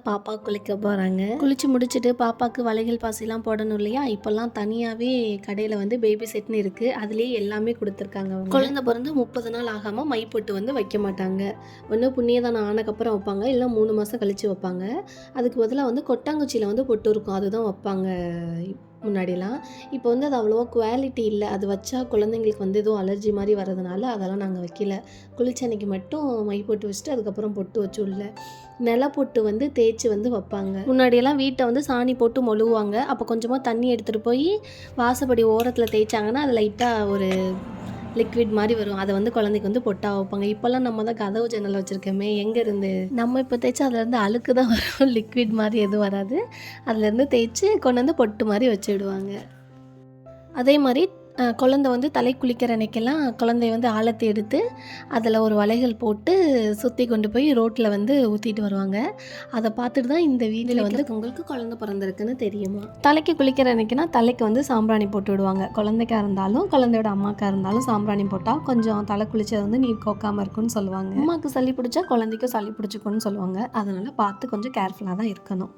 பாப்பா குளிக்க போகிறாங்க. குளிச்சு முடிச்சுட்டு பாப்பாவுக்கு வளையல் பாசிலாம் போடணும் இல்லையா? இப்போல்லாம் தனியாகவே கடையில் வந்து பேபி செட்னு இருக்குது. அதுலேயே எல்லாமே கொடுத்துருக்காங்க. குழந்தை பிறந்து 30 நாள் ஆகாமல் மைப்பொட்டு வந்து வைக்க மாட்டாங்க. ஒன்று புண்ணியதானம் ஆனக்கப்புறம் வைப்பாங்க, இல்லை 3 மாதம் கழித்து வைப்பாங்க. அதுக்கு பதிலாக வந்து கொட்டாங்குச்சியில் வந்து பொட்டு இருக்கும், அதுதான் வைப்பாங்க முன்னாடிலாம். இப்போ வந்து அது அவ்வளோவா குவாலிட்டி இல்லை. அது வச்சா குழந்தைங்களுக்கு வந்து எதுவும் அலர்ஜி மாதிரி வரதுனால அதெல்லாம் நாங்கள் வைக்கல. குளிச்ச அன்னைக்கு மட்டும் மை பொட்டு வச்சுட்டு அதுக்கப்புறம் பொட்டு வச்சு உள்ள நில பொட்டு வந்து தேய்ச்சி வந்து வைப்பாங்க. முன்னாடியெல்லாம் வீட்டை வந்து சாணி போட்டு மொழுகுவாங்க. அப்போ கொஞ்சமாக தண்ணி எடுத்துகிட்டு போய் வாசப்படி ஓரத்தில் தேய்ச்சாங்கன்னா அது லைட்டாக ஒரு லிக்விட் மாதிரி வரும். அதை வந்து குழந்தைக்கு வந்து பொட்டாக வைப்பாங்க. இப்போல்லாம் நம்ம தான் கதவு ஜன்னல் வச்சுருக்கோமே, எங்கேருந்து நம்ம இப்போ தேய்ச்சா அதுலேருந்து அழுக்கு தான் வரும், லிக்விட் மாதிரி எதுவும் வராது. அதுலேருந்து தேய்ச்சி கொண்டு வந்து பொட்டு மாதிரி வச்சுடுவாங்க. அதே மாதிரி குழந்தை வந்து தலை குளிக்கிற அன்னைக்கெல்லாம் குழந்தைய வந்து ஆழத்தை எடுத்து அதில் ஒரு வளைகள் போட்டு சுற்றி கொண்டு போய் ரோட்டில் வந்து ஊற்றிட்டு வருவாங்க. அதை பார்த்துட்டு தான் இந்த வீட்டில் வந்து உங்களுக்கு குழந்தை பிறந்திருக்குன்னு தெரியுமா? தலைக்கு குளிக்கிற அன்னைக்குன்னா தலைக்கு வந்து சாம்பிராணி போட்டு விடுவாங்க. குழந்தைக்காக இருந்தாலும் குழந்தையோட அம்மாக்காக இருந்தாலும் சாம்பிராணி போட்டால் கொஞ்சம் தலை குளிச்சது வந்து நீர் கோக்காமல் இருக்குன்னு சொல்லுவாங்க. அம்மாவுக்கு சளி பிடிச்சா குழந்தைக்கும் சளி பிடிச்சிக்கும்னு சொல்லுவாங்க. அதனால் பார்த்து கொஞ்சம் கேர்ஃபுல்லாக தான் இருக்கணும்.